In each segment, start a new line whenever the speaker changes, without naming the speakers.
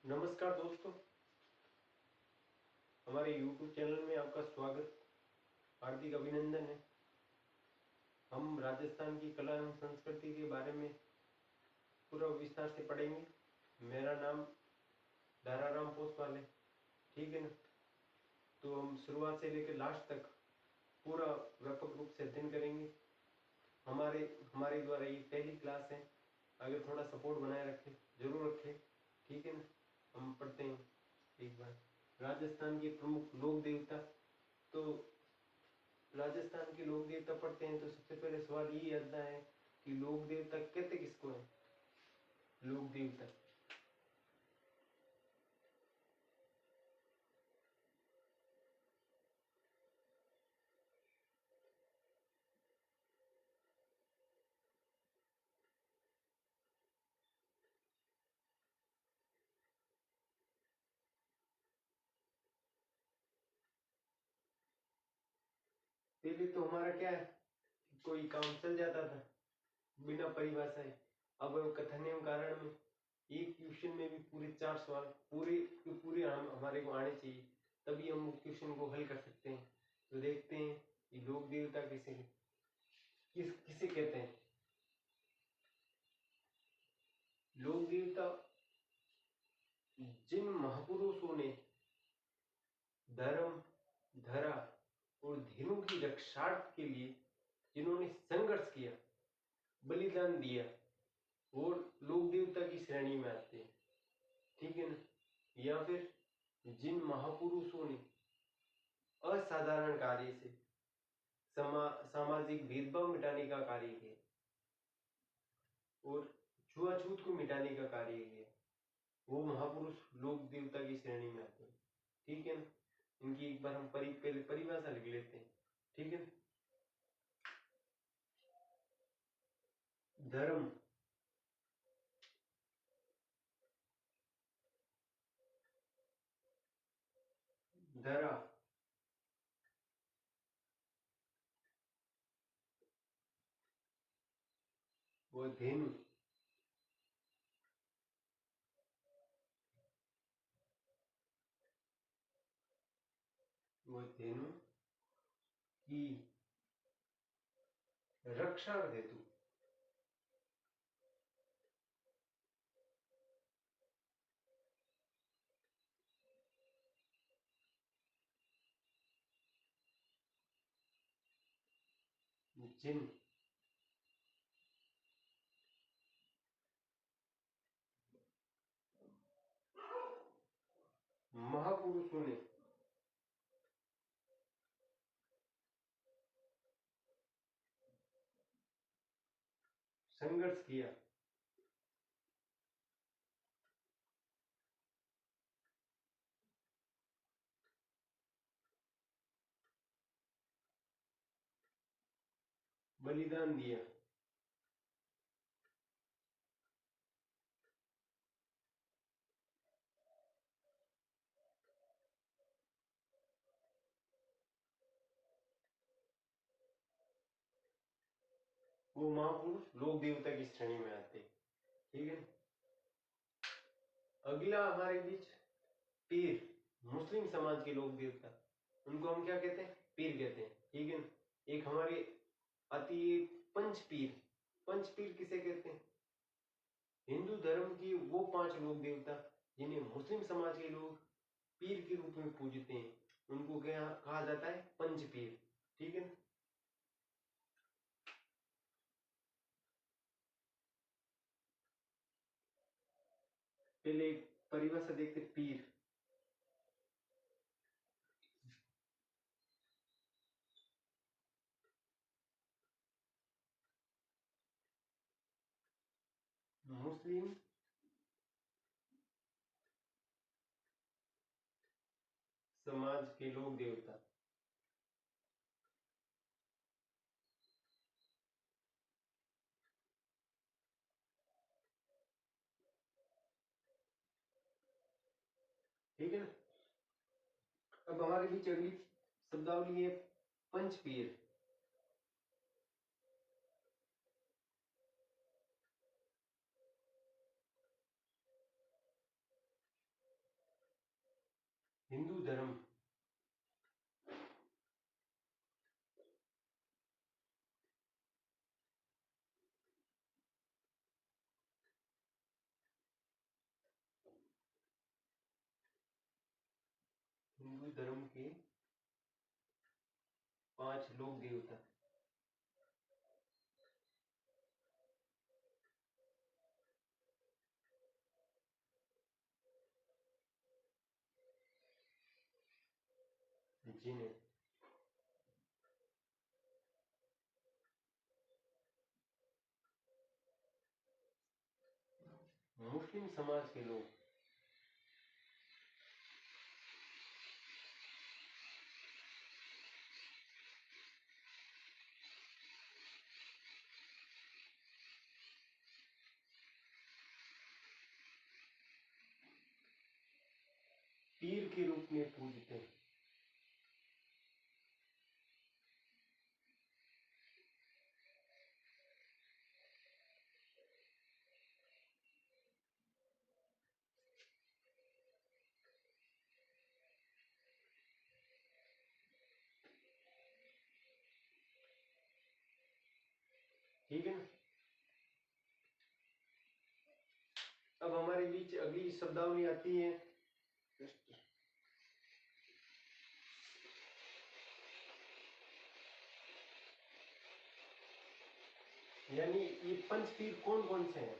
नमस्कार दोस्तों, हमारे YouTube चैनल में आपका स्वागत, हार्दिक अभिनंदन है। हम राजस्थान की कला एवं संस्कृति के बारे में पूरा विस्तार से पढ़ेंगे। मेरा नाम दाराराम पोसवाल है, ठीक है ना। तो हम शुरुआत से लेकर लास्ट तक पूरा व्यापक रूप से अध्ययन करेंगे। हमारे द्वारा ये पहली क्लास है, अगर थोड़ा सपोर्ट बनाए रखें, जरूर रखें, ठीक है ना। हम पढ़ते हैं एक बार। राजस्थान के प्रमुख लोक देवता। तो राजस्थान के लोक देवता पढ़ते हैं तो सबसे पहले सवाल ये आता है कि लोक देवता कहते किसको है। लोक देवता पहले तो हमारा क्या है, कोई काम चल जाता था बिना परिभाषा है। अब कथन एवं कारण में एक क्वेश्चन में भी पूरे 4 सवाल पूरे के पूरे हमारे को आने चाहिए, तभी हम क्वेश्चन को हल कर सकते हैं। तो देखते हैं ये लोक देवता किसे कहते हैं। लोक देवता जिन महापुरुषों ने धर्म, धरा और धेनु की रक्षार्थ के लिए जिन्होंने संघर्ष किया, बलिदान दिया, वो लोक देवता की श्रेणी में आते हैं, ठीक है ना। या फिर जिन महापुरुषों ने असाधारण कार्य से सामाजिक भेदभाव मिटाने का कार्य किया और छुआछूत को मिटाने का कार्य किया, वो महापुरुष लोक देवता की श्रेणी में आते हैं, ठीक है ना। इनकी एक बार हम पहले परिभाषा लिख लेते हैं, ठीक है। धर्म, धरा, वो धेनु, वो धेनु की रक्षा हेतु जिन महापुरुषों ने संघर्ष किया, बलिदान दिया, वो महापुरुष लोक देवता की श्रेणी में आते हैं, ठीक है। अगला हमारे बीच पीर, मुस्लिम समाज के लोक देवता, उनको हम क्या कहते हैं, पीर कहते हैं, ठीक है ना। एक हमारे आती है पंच पीर। पंच पीर किसे कहते हैं, हिंदू धर्म की वो 5 लोक देवता जिन्हें मुस्लिम समाज के लोग पीर के रूप में पूजते हैं, उनको क्या कहा जाता है, पंच पीर, ठीक है। पहले परिभाषा देखते पीर। मुस्लिम समाज के लोक देवता, ठीक है ना। अब हमारे बीच अगली शब्दावली है पंच पीर। हिंदू धर्म। हिंदू धर्म के 5 लोक देवता। जिन्हें मुस्लिम समाज के लोग पीर के रूप में पूजते हैं। ठीक है ना। अब हमारे बीच अगली शब्दावली आती है यानी ये पंचपीर कौन कौन से हैं।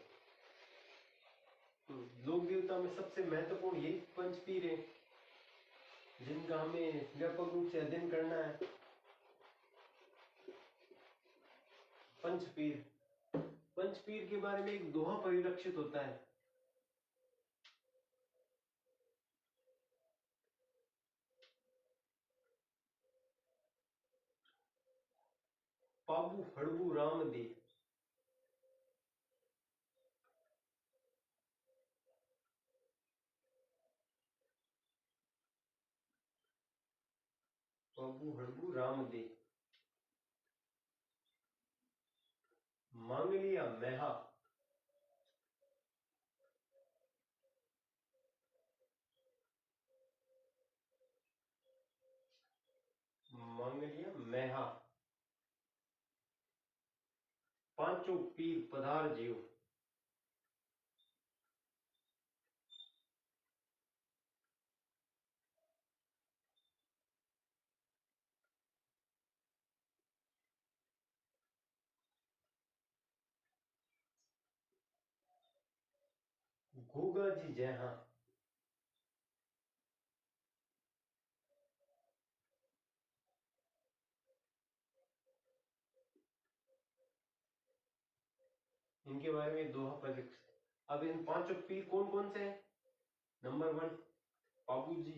लोक देवता में सबसे महत्वपूर्ण यही पंचपीर है जिनका हमें व्यापक रूप से अध्ययन करना है। पंचपीर, पंचपीर के बारे में एक दोहा परिलक्षित होता है। पाबू हड़बू राम दे। पाबू हड़बू राम दे। मांग लिया मैहा। मांग लिया मैहा। पांचों पीर पधार जियो। गोगा जी जय हां। इनके बारे में दोहा परिलक्षित। अब इन पांचों पीर कौन कौन से हैं। नंबर 1 पाबू जी।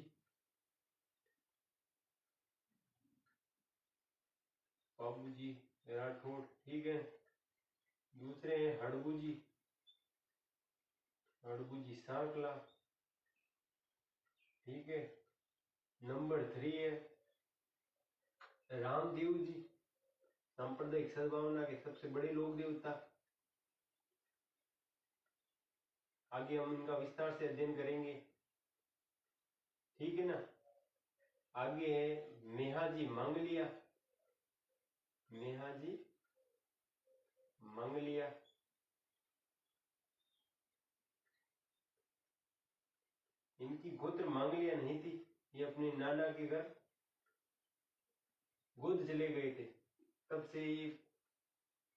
बाबू जी राठौड़, ठीक है। दूसरे हैं हड़बू जी। हड़बू जी सांकला, ठीक है। नंबर 3 है रामदेव जी, सांप्रदायिक सद्भावना के सबसे बड़े लोक देवता। आगे हम इनका विस्तार से अध्ययन करेंगे, ठीक है ना। आगे है मेहाजी मंगलिया। मेहाजी मंगलिया, इनकी गोत्र मंगलिया नहीं थी, ये अपने नाना के घर गोद चले गए थे, तब से ये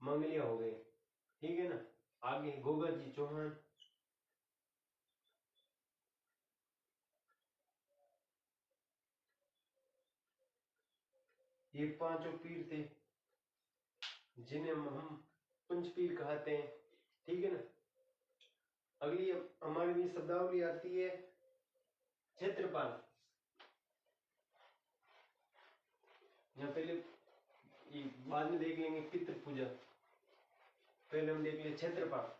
मंगलिया हो गए, ठीक है ना। आगे गोगा जी चौहान। ये पांचों पीर थे जिन्हें हम पंचपीर कहते हैं, ठीक है ना। अगली हमारे लिए शब्दावली आती है क्षेत्रपाल। या पहले ये बाद में देख लेंगे पितृ पूजा, पहले हम देख लें क्षेत्रपाल।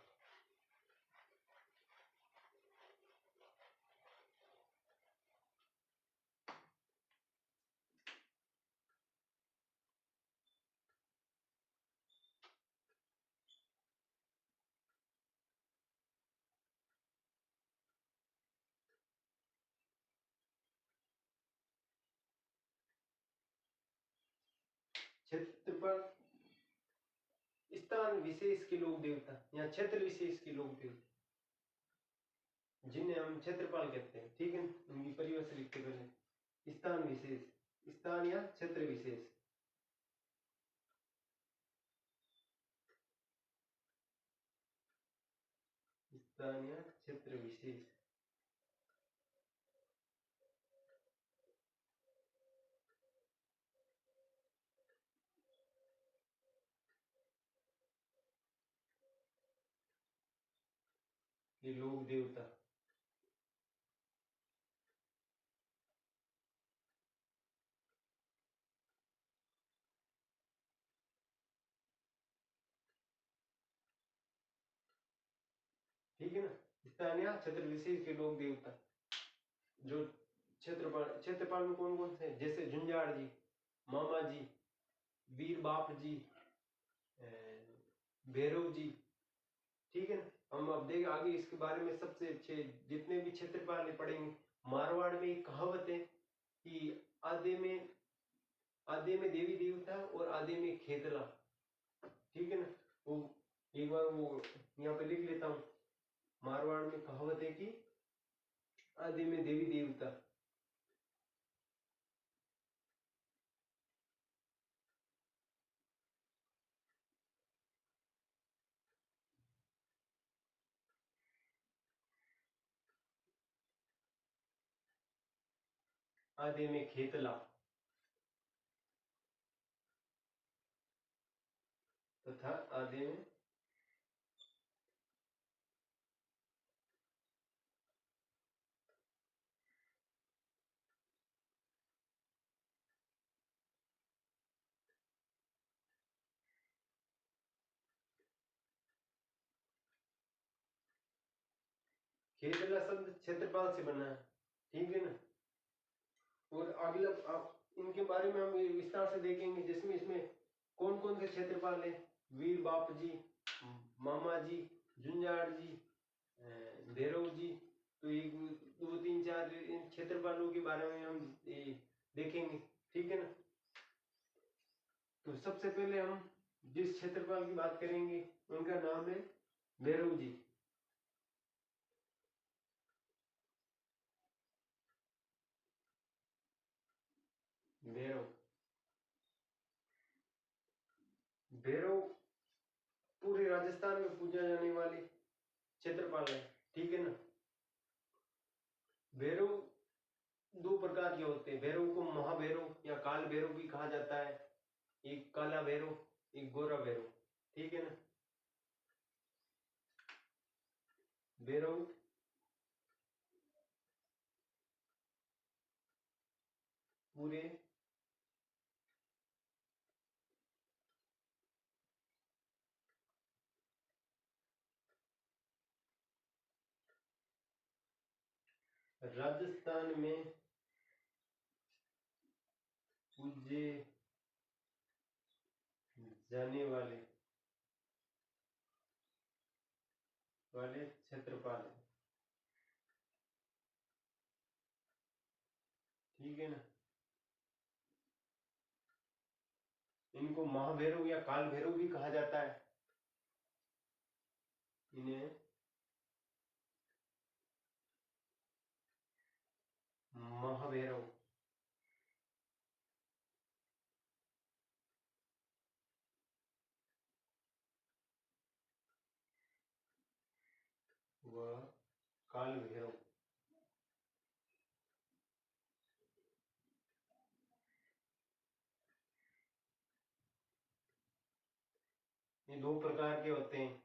क्षेत्रफल स्थान विशेष के लोक देवता या क्षेत्र विशेष के लोक देवता जिन्हें हम क्षेत्रपाल कहते हैं, ठीक है। उनकी परिभाषा लिखते पहले, स्थान विशेष, स्थान या क्षेत्र विशेष। स्थान या क्षेत्र विशेष। ये लोक देवता, ठीक है ना। स्थान या क्षेत्र विशेष के लोक देवता जो क्षेत्रपाल, क्षेत्रपाल में कौन कौन से, जैसे झुंझाड़ जी, मामा जी, वीर बाप जी, भैरव जी, ठीक है ना। हम अब देख आगे इसके बारे में सबसे अच्छे जितने भी क्षेत्रपाल पढ़ेंगे। मारवाड़ में एक कहावत है कि आधे में देवी देवता और आधे में खेतला, ठीक है ना। वो एक बार वो यहाँ पे लिख लेता हूँ। मारवाड़ में कहावत है कि आधे में देवी देवता, आधे में खेतला, तथा आधे में खेतला शब्द क्षेत्रपाल से बना है, ठीक है ना। और अगला इनके बारे में हम विस्तार से देखेंगे, जिसमें इसमें कौन कौन से क्षेत्रपाल है। वीर बाप जी, मामा जी, झुंझाड़ जी, भैरव जी। तो एक दो तीन चार इन क्षेत्रपालों के बारे में हम देखेंगे, ठीक है ना। तो सबसे पहले हम जिस क्षेत्रपाल की बात करेंगे उनका नाम है भैरव जी। भैरव, भैरव पूरे राजस्थान में पूजा जाने वाले क्षेत्रपाल है, ठीक है ना। भैरव दो प्रकार के होते हैं। भैरव को महाभैरव या काल भैरव भी कहा जाता है। एक काला भैरव, एक गोरा भैरव, ठीक है ना। भैरव पूरे राजस्थान में पूजे जाने वाले क्षेत्रपाल है, ठीक है ना। इनको महाभैरव या काल भैरव भी कहा जाता है। इन्हें महाभैरव व काल भैरव ये दो प्रकार के होते हैं,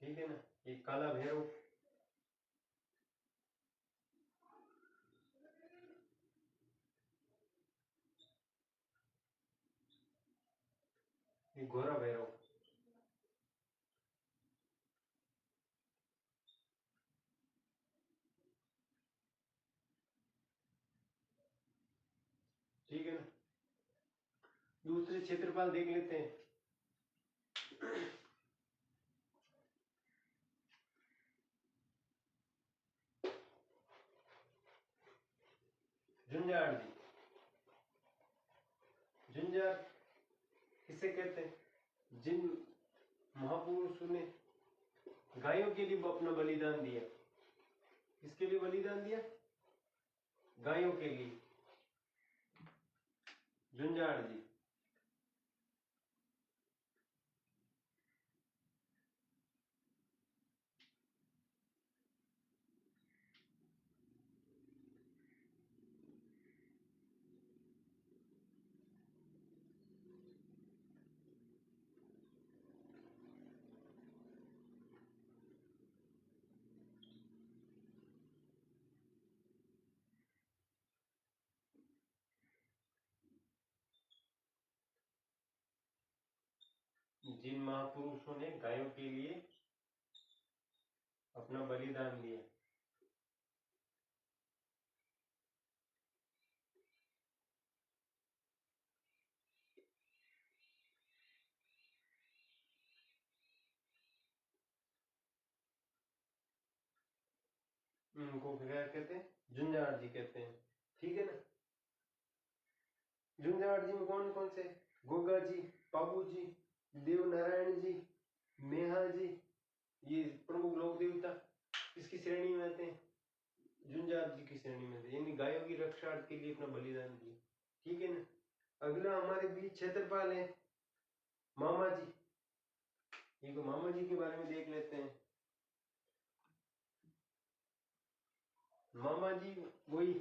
ठीक है ना। एक काला भैरव, एक गोरा भैरव, ठीक है ना। दूसरे क्षेत्रपाल देख लेते हैं। झुंझाड़ जी। झुंझार किसे कहते हैं? जिन महापुरुषों ने गायों के लिए अपना बलिदान दिया। किसके लिए बलिदान दिया? गायों के लिए। झुंझाड़ जी। जिन महापुरुषों ने गायों के लिए अपना बलिदान दिया। उनको क्या कहते हैं? झुंझाड़ जी कहते हैं। ठीक है ना। झुंझाड़ जी में कौन कौन से? गोगा जी, पाबू जी, देव नारायण जी, मेहा जी, ये प्रमुख लोक देवता किसकी श्रेणी में आते हैं? झुंझाड़ जी की श्रेणी में थे। यानी गायों की रक्षा के लिए अपना बलिदान दिया। ठीक है ना। अगला हमारे बीच क्षेत्रपाल है मामा जी। एक मामा जी के बारे में देख लेते हैं। मामा जी वही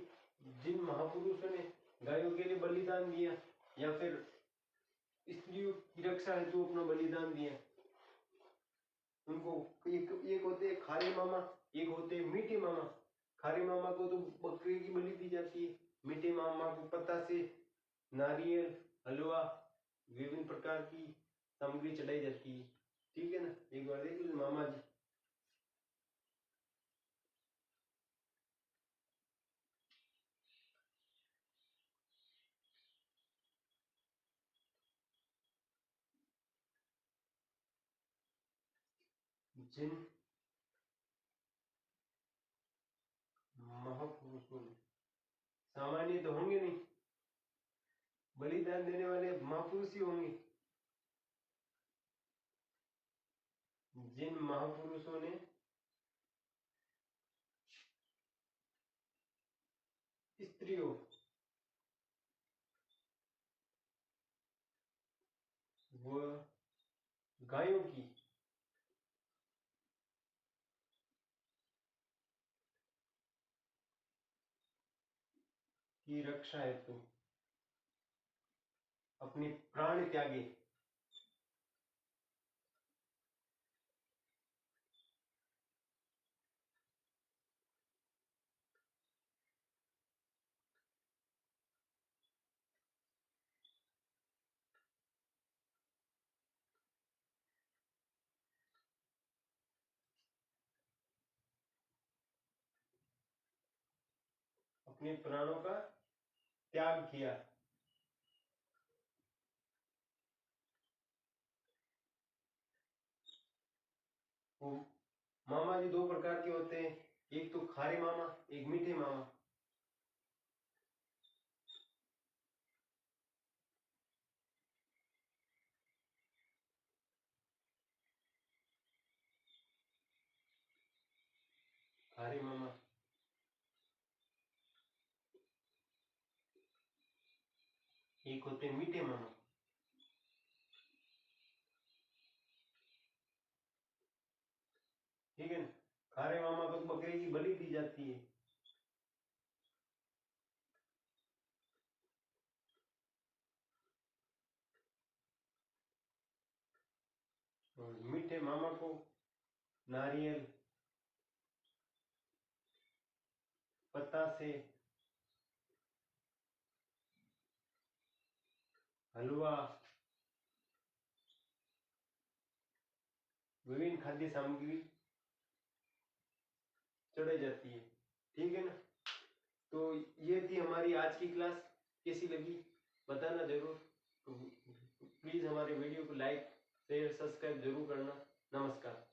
जिन महापुरुषों ने गायों के लिए बलिदान दिया या फिर स्त्रियों की रक्षा हेतु अपना बलिदान दिया। उनको एक होते हैं खारे मामा, एक होते हैं मीठे मामा। खारे मामा को तो बकरे की बलि दी जाती है। मीठे मामा को पत्ता से नारियल, हलवा, विभिन्न प्रकार की सामग्री चढ़ाई जाती है। ठीक है ना। एक बार देख लीजिए मामा जी। जिन महापुरुषों ने, सामान्य तो होंगे नहीं, बलिदान देने वाले महापुरुष ही होंगे। जिन महापुरुषों ने स्त्रियों व गायों की रक्षा हेतु अपने प्राण त्यागे। अपने प्राणों का त्याग किया। वो मामा जी दो प्रकार के होते हैं, एक तो खारे मामा, एक मीठे मामा। खारे मामा, एक होते हैं मीठे मामा। ठीक है ना। खारे मामा को तो बकरे की बलि दी जाती है। और मीठे मामा को नारियल, पत्ता से, हलवा, विभिन्न खाद्य सामग्री चढ़ाई जाती है। ठीक है ना। तो ये थी हमारी आज की क्लास। कैसी लगी बताना जरूर। तो प्लीज हमारे वीडियो को लाइक शेयर सब्सक्राइब जरूर करना। नमस्कार।